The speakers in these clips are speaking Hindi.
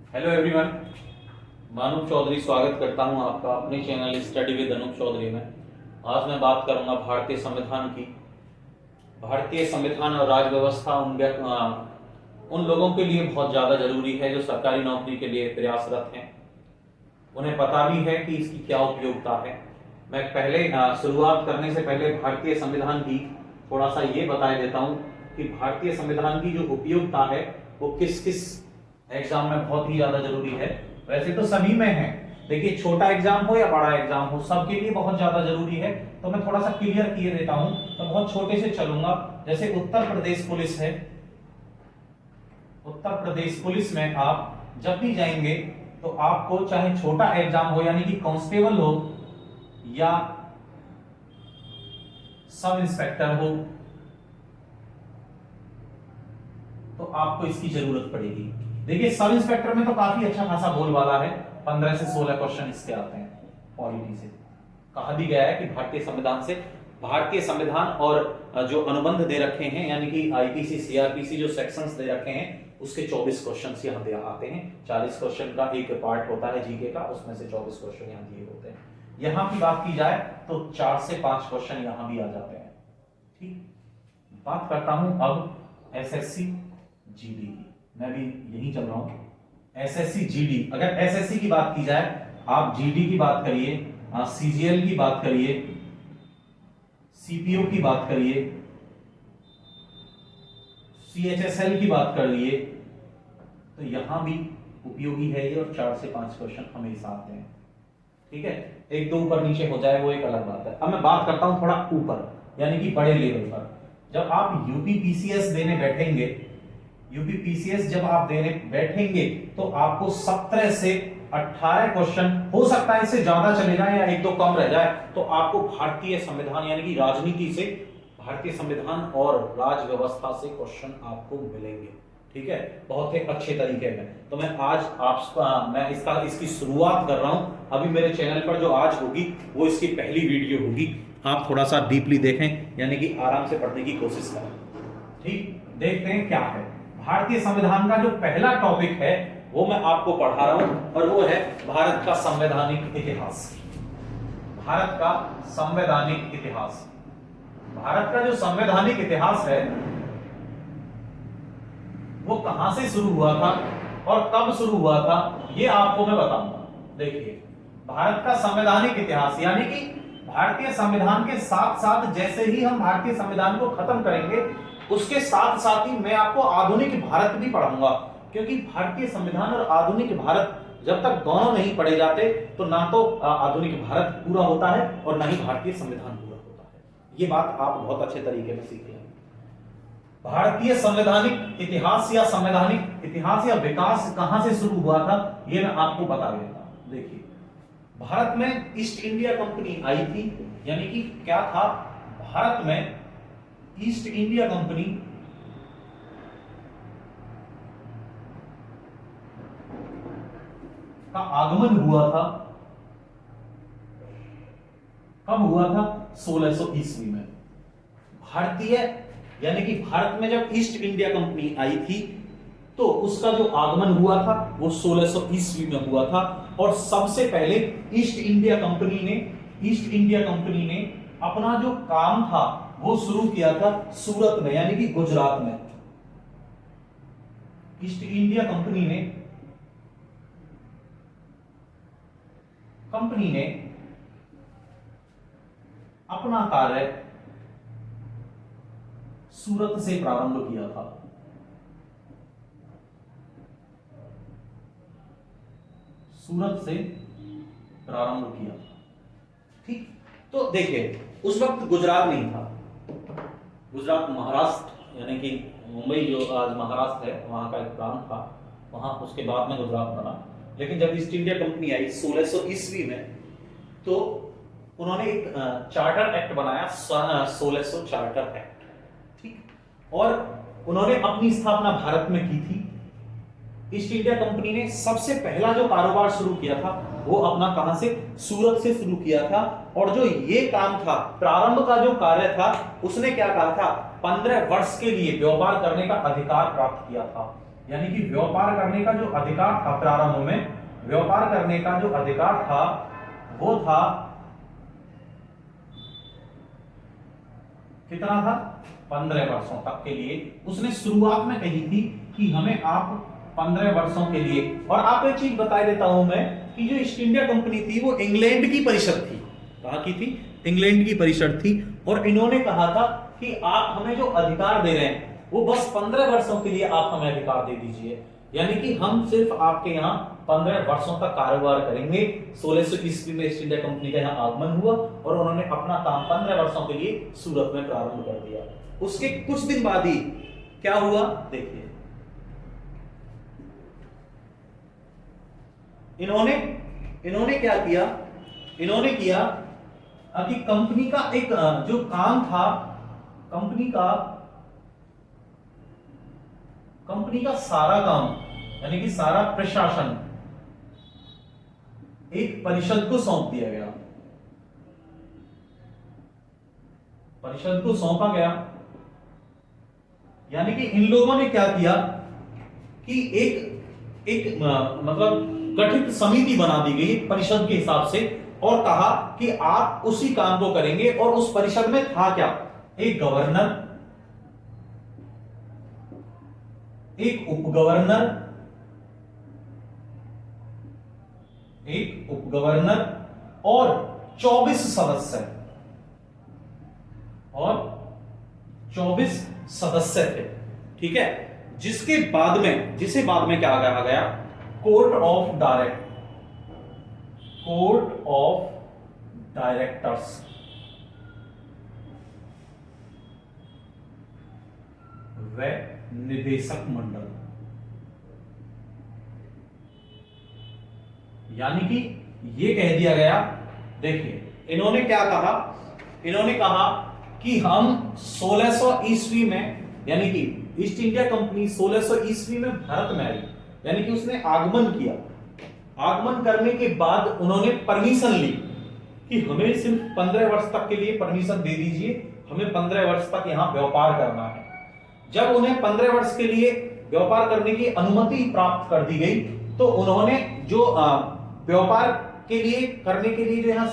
हेलो एवरीवन, मैं अनूप चौधरी स्वागत करता हूं आपका अपने channel study with Anoop Chaudhary में। आज मैं बात करूंगा भारतीय संविधान की। भारतीय संविधान और राज व्यवस्था उन लोगों के लिए बहुत ज़्यादा जरूरी है जो सरकारी नौकरी के लिए प्रयासरत हैं। उन्हें पता भी है कि इसकी क्या उपयोगिता है। मैं पहले शुरुआत करने से पहले भारतीय संविधान की थोड़ा सा ये बता देता हूँ कि भारतीय संविधान की जो उपयोगिता है वो किस किस एग्जाम में बहुत ही ज्यादा जरूरी है। वैसे तो सभी में है, देखिए छोटा एग्जाम हो या बड़ा एग्जाम हो सबके लिए बहुत ज्यादा जरूरी है। तो मैं थोड़ा सा क्लियर किए देता हूं, तो बहुत छोटे से चलूंगा। जैसे उत्तर प्रदेश पुलिस है, उत्तर प्रदेश पुलिस में आप जब भी जाएंगे तो आपको चाहे छोटा एग्जाम हो यानी कि कांस्टेबल हो या सब इंस्पेक्टर हो तो आपको इसकी जरूरत पड़ेगी। देखिए सब इंस्पेक्टर में तो काफी अच्छा खासा बोलबाला है, 15 से 16 क्वेश्चन इसके आते हैं पॉलिटी से। कहा भी गया है कि भारतीय संविधान और जो अनुबंध दे रखे हैं यानी कि आईपीसी सीआरपीसी जो सेक्शंस दे रखे हैं उसके 24 क्वेश्चंस यहाँ दे आते हैं। 40 क्वेश्चन का एक पार्ट होता है जीके का, उसमें से 24 क्वेश्चन यहाँ दिए होते हैं। यहाँ की बात की जाए तो 4 से 5 क्वेश्चन यहाँ भी आ जाते हैं। ठीक, बात करता हूं अब एसएससी जीडी की। मैं भी यही चल रहा हूं एसएससी जीडी। अगर एसएससी की बात की जाए, आप जीडी की बात करिए, सीजीएल की बात करिए, सीपीओ की बात करिए, सीएचएसएल की बात करिए, तो यहां भी उपयोगी है ये और 4 से 5 क्वेश्चन हमेशा आते हैं। ठीक है, एक दो ऊपर नीचे हो जाए वो एक अलग बात है। अब मैं बात करता हूं थोड़ा ऊपर यानी कि बड़े लेवल पर। जब आप यूपी पीसीएस देने बैठेंगे, यूपी पीसीएस जब आप देने बैठेंगे तो आपको 17 से 18 क्वेश्चन, हो सकता है इससे ज्यादा चले जाए या एक दो कम रह जाए, तो आपको भारतीय संविधान यानी कि राजनीति से, भारतीय संविधान और राज व्यवस्था से क्वेश्चन आपको मिलेंगे। ठीक है, बहुत ही अच्छे तरीके में। तो मैं आज मैं इसकी शुरुआत कर रहा हूं। अभी मेरे चैनल पर जो आज होगी वो इसकी पहली वीडियो होगी। आप थोड़ा सा डीपली देखें यानी कि आराम से पढ़ने की कोशिश करें। ठीक, देखते हैं क्या है। भारतीय संविधान का जो पहला टॉपिक है वो मैं आपको पढ़ा रहा हूं और वो है भारत का संवैधानिक इतिहास। भारत का संवैधानिक इतिहास। भारत का जो संवैधानिक इतिहास है वो कहां से शुरू हुआ था और कब शुरू हुआ था ये आपको मैं बताऊंगा। देखिए, भारत का संवैधानिक इतिहास यानी कि भारतीय संविधान के साथ साथ जैसे ही हम भारतीय संविधान को खत्म करेंगे उसके साथ साथ ही मैं आपको आधुनिक भारत भी पढ़ाऊंगा, क्योंकि भारतीय संविधान और आधुनिक भारत जब तक दोनों नहीं पढ़े जाते तो ना तो आधुनिक भारत पूरा होता है और ना ही भारतीय संविधान पूरा होता है। ये बात आप बहुत अच्छे तरीके में सीख लें। भारतीय संवैधानिक इतिहास या विकास कहां से शुरू हुआ था ये मैं आपको बता देता हूं। देखिए, भारत में ईस्ट इंडिया कंपनी आई थी, यानी कि क्या था, भारत में ईस्ट इंडिया कंपनी का आगमन हुआ था। कब हुआ था? 1600 ईस्वी में। भारतीय यानी कि भारत में जब ईस्ट इंडिया कंपनी आई थी तो उसका जो आगमन हुआ था वो 1600 ईस्वी में हुआ था। और सबसे पहले ईस्ट इंडिया कंपनी ने अपना जो काम था वो शुरू किया था सूरत में यानी कि गुजरात में। ईस्ट इंडिया कंपनी ने अपना कार्य सूरत से प्रारंभ किया था। सूरत से प्रारंभ किया था। ठीक, तो देखिए उस वक्त गुजरात नहीं था, गुजरात महाराष्ट्र यानी कि मुंबई जो आज महाराष्ट्र है वहां का एक प्रांत था, वहां उसके बाद में गुजरात बना। लेकिन जब ईस्ट इंडिया कंपनी आई 1600 ईस्वी में तो उन्होंने एक चार्टर एक्ट बनाया, 1600 चार्टर एक्ट। ठीक, और उन्होंने अपनी स्थापना भारत में की थी। ईस्ट इंडिया कंपनी ने सबसे पहला जो कारोबार शुरू किया था वो अपना कहां से? सूरत से शुरू किया था। और जो ये काम था, प्रारंभ का जो कार्य था, उसने क्या कहा था? 15 वर्ष के लिए व्यापार करने का अधिकार प्राप्त किया था। यानी कि व्यापार करने का जो अधिकार था प्रारंभ में, व्यापार करने का जो अधिकार था वो था कितना था, 15 वर्षों तक के लिए। उसने शुरुआत में कही थी कि हमें आप 15 वर्षों के लिए, और आपको एक चीज बता देता हूं मैं कि जो ईस्ट इंडिया कंपनी थी वो इंग्लैंड की परिषद थी। कहां की थी? इंग्लैंड की परिषद थी। और इन्होंने कहा था कि आप हमें जो अधिकार दे रहे हैं वो बस 15 वर्षों के लिए आप हमें अधिकार दे दीजिए, यानी कि हम सिर्फ आपके यहाँ 15 वर्षों तक कारोबार करेंगे। 1600 ईस्वी में ईस्ट इंडिया कंपनी का यहाँ आगमन हुआ और उन्होंने अपना काम 15 वर्षों के लिए सूरत में प्रारंभ कर दिया। उसके कुछ दिन बाद ही क्या हुआ देखिए, इन्होंने क्या किया, इन्होंने किया कि कंपनी का एक जो काम था, कंपनी का सारा काम यानी कि सारा प्रशासन एक परिषद को सौंप दिया गया, परिषद को सौंपा गया। यानी कि इन लोगों ने क्या किया कि एक मतलब गठित समिति बना दी गई परिषद के हिसाब से और कहा कि आप उसी काम को करेंगे। और उस परिषद में था क्या, एक गवर्नर, एक उपगवर्नर और 24 सदस्य, और 24 सदस्य थे। ठीक है, जिसे बाद में क्या कहा गया, कोर्ट ऑफ डायरेक्टर्स। व निदेशक मंडल। यानी कि यह कह दिया गया, देखिए इन्होंने क्या कहा, इन्होंने कहा कि हम 1600 ईस्वी में, यानी कि ईस्ट इंडिया कंपनी 1600 ईस्वी में भारत में आई, यानी कि उसने आगमन किया। आगमन करने के बाद उन्होंने परमिशन ली कि हमें सिर्फ 15 वर्ष तक के लिए परमिशन दे दीजिए, हमें 15 वर्ष तक यहां व्यापार करना है। जब उन्हें 15 वर्ष के लिए व्यापार करने की अनुमति प्राप्त कर दी गई तो उन्होंने जो व्यापार के लिए करने के लिए जो यहाँ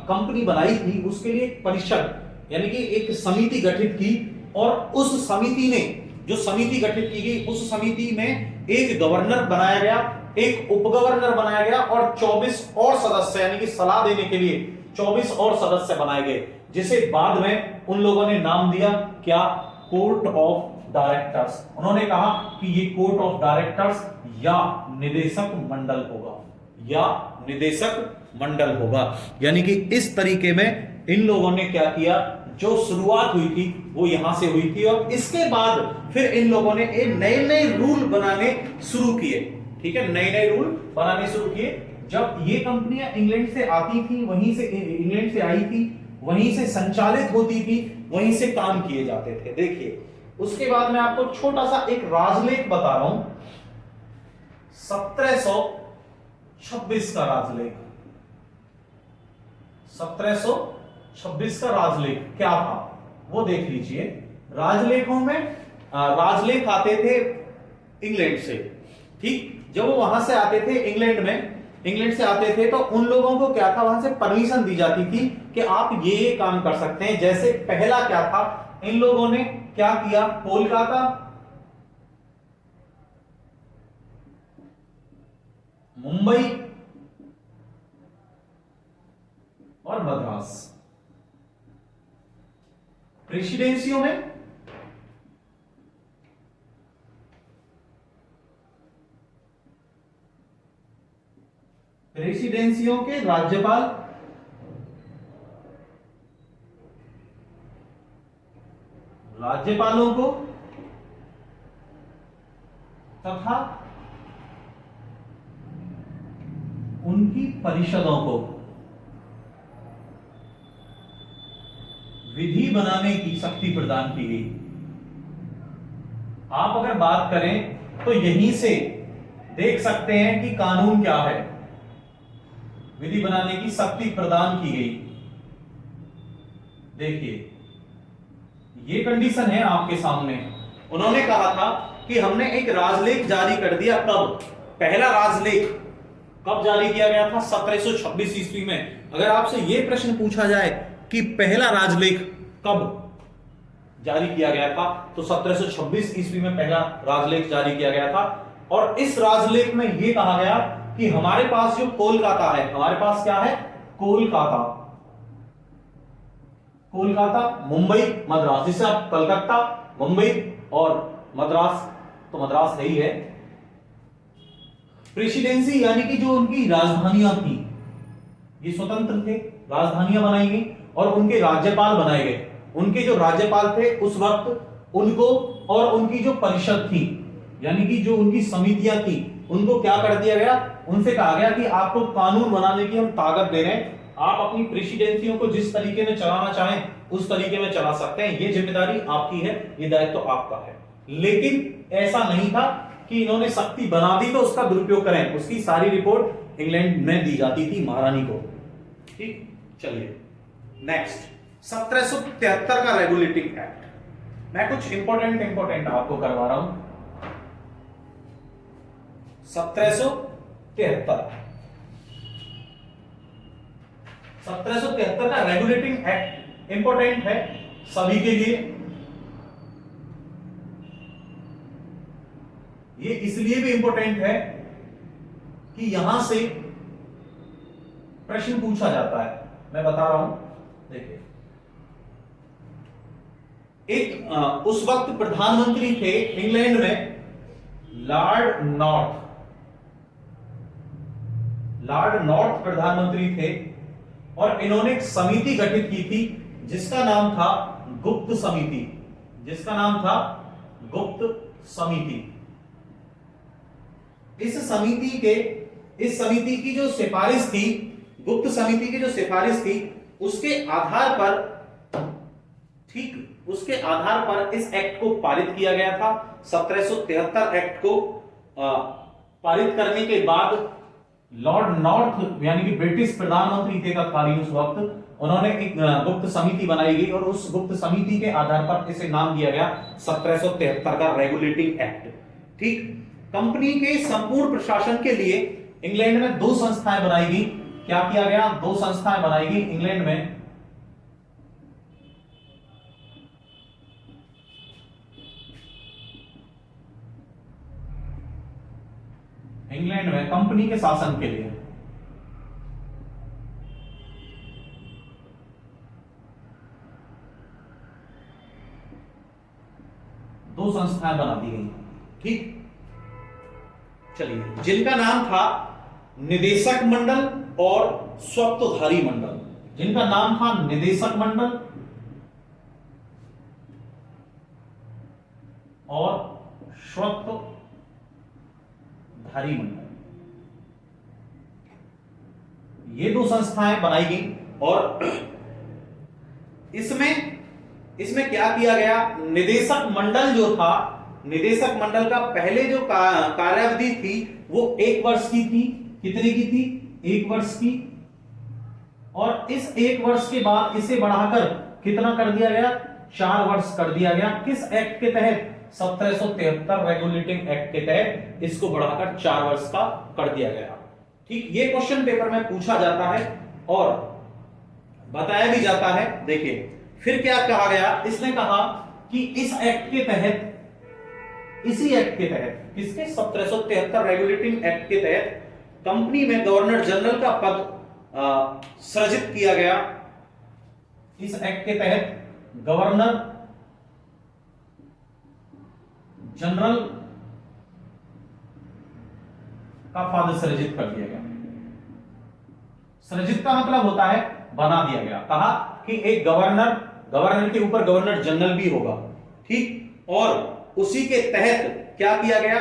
कंपनी बनाई थी उसके लिए परिषद यानी कि एक समिति गठित की। और उस समिति ने, जो समिति गठित की गई, उस समिति में एक गवर्नर बनाया गया, एक उपगवर्नर बनाया गया और 24 और सदस्य यानी कि सलाह देने के लिए 24 और सदस्य बनाए गए, जिसे बाद में उन लोगों ने नाम दिया क्या, कोर्ट ऑफ डायरेक्टर्स। उन्होंने कहा कि ये कोर्ट ऑफ डायरेक्टर्स या निदेशक मंडल होगा, या निदेशक मंडल होगा। यानी कि इस तरीके में इन लोगों ने क्या किया, जो शुरुआत हुई थी वो यहां से हुई थी। और इसके बाद फिर इन लोगों ने नए नए रूल बनाने शुरू किए। ठीक है, नए नए रूल बनाने शुरू किए। जब ये कंपनियां इंग्लैंड से आती थी, वहीं से इंग्लैंड से आई थी, वहीं से संचालित होती थी, वहीं से काम किए जाते थे। देखिए, उसके बाद मैं आपको छोटा सा एक राजलेख बता रहा हूं, 1726 का राजलेख। 1726 का राजलेख क्या था वो देख लीजिए। राजलेखों में राजलेख आते थे इंग्लैंड से। ठीक, जब वो वहां से आते थे इंग्लैंड से आते थे तो उन लोगों को क्या था, वहां से परमिशन दी जाती थी कि आप ये काम कर सकते हैं। जैसे पहला क्या था, इन लोगों ने क्या किया, कोलकाता, मुंबई और मद्रास प्रेसिडेंसियों में प्रेसिडेंसियों के राज्यपालों को तथा उनकी परिषदों को विधि बनाने की शक्ति प्रदान की गई। आप अगर बात करें तो यहीं से देख सकते हैं कि कानून क्या है, विधि बनाने की शक्ति प्रदान की गई। देखिए, ये कंडीशन है आपके सामने। उन्होंने कहा था कि हमने एक राजलेख जारी कर दिया। कब? पहला राजलेख कब जारी किया गया था? 1726 ईस्वी में। अगर आपसे यह प्रश्न पूछा जाए कि पहला राजलेख कब जारी किया गया था, तो 1726 ईस्वी में पहला राजलेख जारी किया गया था। और इस राजलेख में यह कहा गया कि हमारे पास जो कोलकाता है, हमारे पास क्या है? कोलकाता, कोलकाता, मुंबई, मद्रास, जिसे आप कलकत्ता, मुंबई और मद्रास, तो मद्रास है ही है। प्रेसिडेंसी यानी कि जो उनकी राजधानियां थी, ये स्वतंत्र थे, राजधानियां बनाई गई और उनके राज्यपाल बनाए गए। उनके जो राज्यपाल थे उस वक्त उनको, और उनकी जो परिषद थी यानी कि जो उनकी समितियां थी, उनको क्या कर दिया गया? उनसे कहा गया कि आपको कानून बनाने की हम ताकत दे रहे हैं, आप अपनी प्रेसिडेंसियों को जिस तरीके में चलाना चाहें उस तरीके में चला सकते हैं, ये जिम्मेदारी आपकी है, ये दायित्व तो आपका है। लेकिन ऐसा नहीं था कि इन्होंने शक्ति बना दी तो उसका दुरुपयोग करें, उसकी सारी रिपोर्ट इंग्लैंड में दी जाती थी महारानी को। ठीक, चलिए नेक्स्ट 1773 का रेगुलेटिंग एक्ट। मैं कुछ इंपॉर्टेंट आपको करवा रहा हूं। 1773 का रेगुलेटिंग एक्ट इंपॉर्टेंट है सभी के लिए। ये इसलिए भी इंपॉर्टेंट है कि यहां से प्रश्न पूछा जाता है। मैं बता रहा हूं, देखिए एक उस वक्त प्रधानमंत्री थे इंग्लैंड में लॉर्ड नॉर्थ प्रधानमंत्री थे और इन्होंने एक समिति गठित की थी जिसका नाम था गुप्त समिति, जिसका नाम था गुप्त समिति। इस समिति की जो सिफारिश थी, गुप्त समिति की जो सिफारिश थी, उसके आधार पर, ठीक उसके आधार पर इस एक्ट को पारित किया गया था। 1773 एक्ट को पारित करने के बाद लॉर्ड नॉर्थ यानी कि ब्रिटिश प्रधानमंत्री थे तत्कालीन उस वक्त, उन्होंने एक गुप्त समिति बनाई गई और उस गुप्त समिति के आधार पर इसे नाम दिया गया 1773 का रेगुलेटिंग एक्ट। ठीक, कंपनी के संपूर्ण प्रशासन के लिए इंग्लैंड में दो संस्थाएं बनाई गई। क्या किया गया? दो संस्थाएं बनाई गई इंग्लैंड में। इंग्लैंड में कंपनी के शासन के लिए दो संस्थाएं बना दी गई। ठीक, चलिए, जिनका नाम था निदेशक मंडल और स्वत्वधारी मंडल। जिनका नाम था निदेशक मंडल और स्वत्वधारी मंडल, ये दो संस्थाएं बनाई गई। और इसमें क्या किया गया? निदेशक मंडल जो था, निदेशक मंडल का पहले जो कार्यावधि थी वो 1 वर्ष की थी। कितने की थी? 1 वर्ष की। और इस 1 वर्ष के बाद इसे बढ़ाकर कितना कर दिया गया? 4 वर्ष कर दिया गया। किस एक्ट के तहत? 1773 रेगुलेटिंग एक्ट के तहत इसको बढ़ाकर 4 वर्ष का कर दिया गया। ठीक, ये क्वेश्चन पेपर में पूछा जाता है और बताया भी जाता है। देखिए फिर क्या कहा गया? इसने कहा कि इस एक्ट के तहत, इसी एक्ट के तहत, किसके? 1773 रेगुलेटिंग एक्ट के तहत कंपनी में गवर्नर जनरल का पद सृजित किया गया। इस एक्ट के तहत गवर्नर जनरल का पद सृजित कर दिया गया। सृजित का मतलब होता है बना दिया गया। कहा कि एक गवर्नर के ऊपर गवर्नर जनरल भी होगा। ठीक, और उसी के तहत क्या किया गया?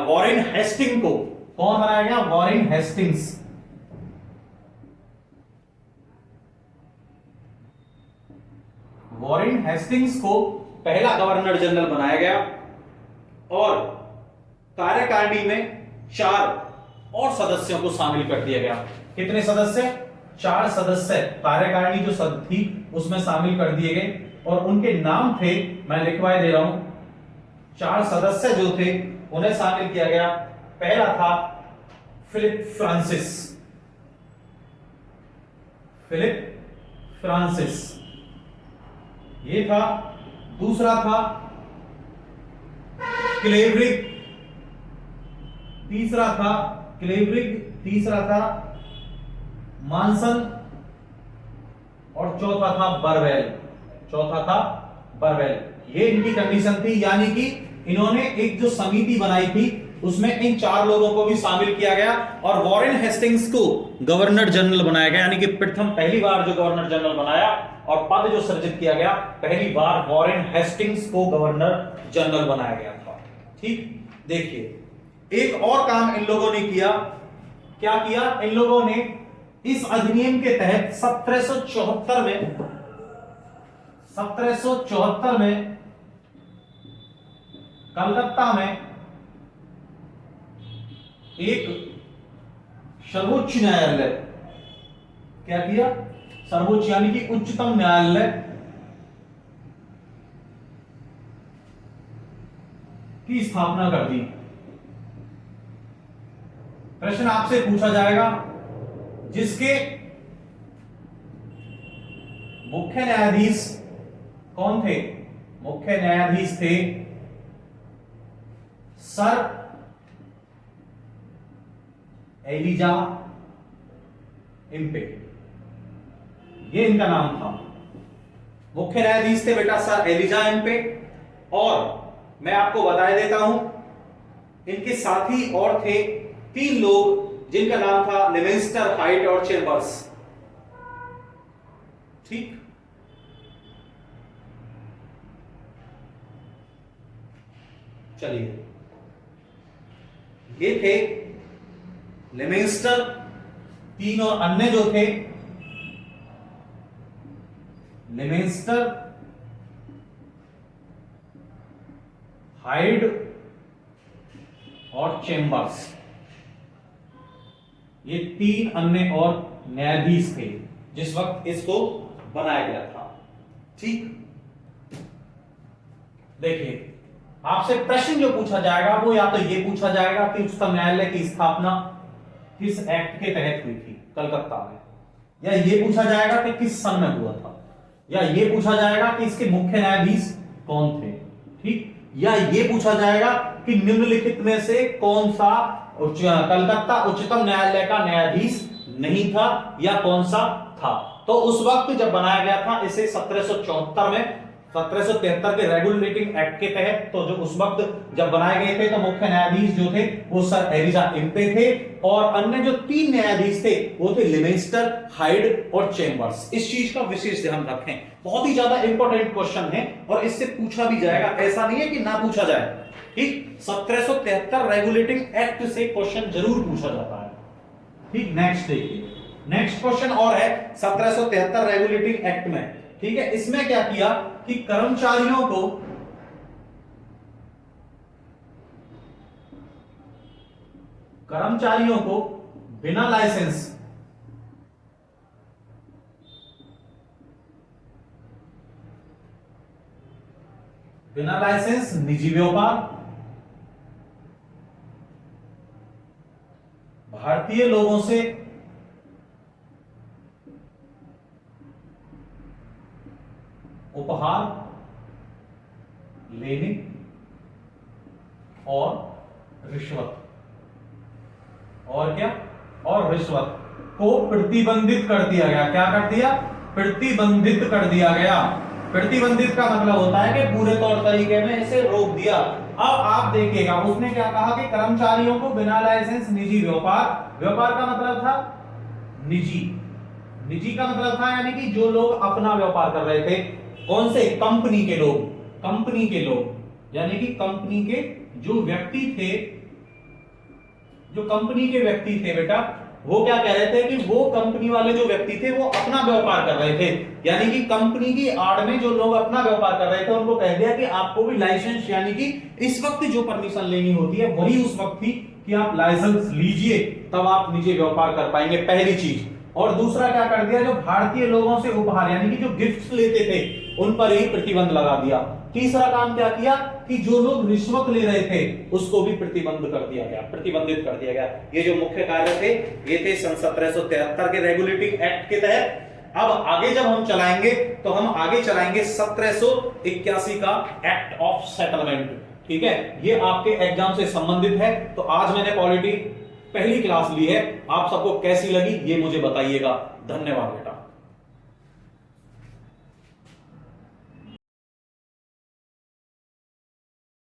वॉरेन हेस्टिंग को कौन बनाया गया? Warren Hastings. वॉरेन हेस्टिंग्स को पहला गवर्नर जनरल बनाया गया और कार्यकारिणी में 4 और सदस्यों को शामिल कर दिया गया। कितने सदस्य? 4 सदस्य कार्यकारिणी जो थी उसमें शामिल कर दिए गए और उनके नाम थे, मैं लिखवाए दे रहा हूं, 4 सदस्य जो थे उन्हें शामिल किया गया। पहला था फिलिप फ्रांसिस, फिलिप फ्रांसिस ये था। दूसरा था क्लेवरिग, तीसरा था क्लेवरिग, तीसरा था मानसन और चौथा था बरवेल, चौथा था बरवेल। ये इनकी कंडीशन थी, यानी कि इन्होंने एक जो समिति बनाई थी उसमें इन 4 लोगों को भी शामिल किया गया और वॉरेन हेस्टिंग्स को गवर्नर जनरल बनाया गया, यानी कि प्रथम पहली बार जो गवर्नर जनरल बनाया और पद जो सृजित किया गया, पहली बार वॉरेन हेस्टिंग्स को गवर्नर जनरल बनाया गया था। ठीक, देखिए एक और काम इन लोगों ने किया। क्या किया इन लोगों ने? इस अधिनियम के तहत 1774 में कलकत्ता में एक सर्वोच्च न्यायालय, क्या किया? सर्वोच्च यानी कि उच्चतम न्यायालय की स्थापना कर दी। प्रश्न आपसे पूछा जाएगा जिसके मुख्य न्यायाधीश कौन थे? मुख्य न्यायाधीश थे सर एलिजा इम्पे, ये इनका नाम था। मुख्य न्यायाधीश थे बेटा सर एलिजा इम्पे। और मैं आपको बता देता हूं इनके साथी और थे 3 लोग जिनका नाम था लिविंगस्टन, हाइट और चेम्बर्स। ठीक, चलिए ये थे लिविंगस्टन, 3 और अन्य जो थे लिविंगस्टन, हाइड और चेम्बर्स, ये 3 अन्य और न्यायाधीश थे जिस वक्त इसको बनाया गया था। ठीक, देखिए आपसे प्रश्न जो पूछा जाएगा वो या तो ये पूछा जाएगा कि उच्चतम न्यायालय की स्थापना किस एक्ट के तहत हुई थी कलकत्ता में, या ये पूछा जाएगा कि किस सन में हुआ था, या ये पूछा जाएगा कि इसके मुख्य न्यायाधीश कौन थे। ठीक, या ये पूछा जाएगा कि निम्नलिखित में से कौन सा कलकत्ता उच्चतम न्यायालय का न्यायाधीश नहीं था या कौन सा था। तो उस वक्त जब बनाया गया था इसे 1774 में 1773 के रेगुलेटिंग एक्ट के तहत, तो जो उस वक्त जब बनाए गए थे तो मुख्य न्यायाधीश जो थे वो सर एलिजा इम्पे थे और अन्य जो 3 न्यायाधीश थे वो थे लिविंगस्टन, हाइड और चेम्बर्स। इस चीज का विशेष ध्यान रखें, बहुत ही ज्यादा इंपॉर्टेंट क्वेश्चन है और इससे पूछा भी जाएगा, ऐसा नहीं है कि ना पूछा जाए। ठीक, 1773 रेगुलेटिंग एक्ट से क्वेश्चन जरूर पूछा जाता है। ठीक, नेक्स्ट देखिए, नेक्स्ट क्वेश्चन और है 1773 रेगुलेटिंग एक्ट में। ठीक है, इसमें क्या किया कि कर्मचारियों को बिना लाइसेंस निजी व्यापार, भारतीय लोगों से उपहार लेने और रिश्वत, और क्या? और रिश्वत को प्रतिबंधित कर दिया गया। क्या कर दिया? प्रतिबंधित कर दिया गया। प्रतिबंधित का मतलब होता है कि पूरे तौर तरीके में इसे रोक दिया। अब आप देखिएगा उसने क्या कहा कि कर्मचारियों को बिना लाइसेंस निजी व्यापार, व्यापार का मतलब था निजी, निजी का मतलब था यानी कि जो लोग अपना व्यापार कर रहे थे, कौन से? कंपनी के लोग, कंपनी के लोग यानी कि कंपनी के जो व्यक्ति थे, जो कंपनी के व्यक्ति थे बेटा, वो क्या कह रहे थे कि वो कंपनी वाले जो व्यक्ति थे वो अपना व्यापार कर रहे थे, यानी कि कंपनी की आड़ में जो लोग अपना व्यापार कर रहे थे उनको कह दिया कि आपको भी लाइसेंस, यानी कि इस वक्त जो परमिशन लेनी होती है वही उस वक्त थी कि आप लाइसेंस लीजिए तब आप निजी व्यापार कर पाएंगे, पहली चीज। और दूसरा क्या कर दिया, जो भारतीय लोगों से उपहार यानी कि जो गिफ्ट्स लेते थे उन पर ही प्रतिबंध लगा दिया। तीसरा काम क्या किया कि जो लोग रिश्वत ले रहे थे उसको भी प्रतिबंधित कर दिया गया। ये जो मुख्य कार्य थे ये थे सन 1773 के रेगुलेटिंग एक्ट के तहत। अब आगे जब हम चलाएंगे तो हम आगे चलाएंगे 1781 का एक्ट ऑफ सेटलमेंट। ठीक है, ये आपके एग्जाम से संबंधित है। तो आज मैंने पॉलिटी पहली क्लास ली है, आप सबको कैसी लगी ये मुझे बताइएगा। धन्यवाद बेटा।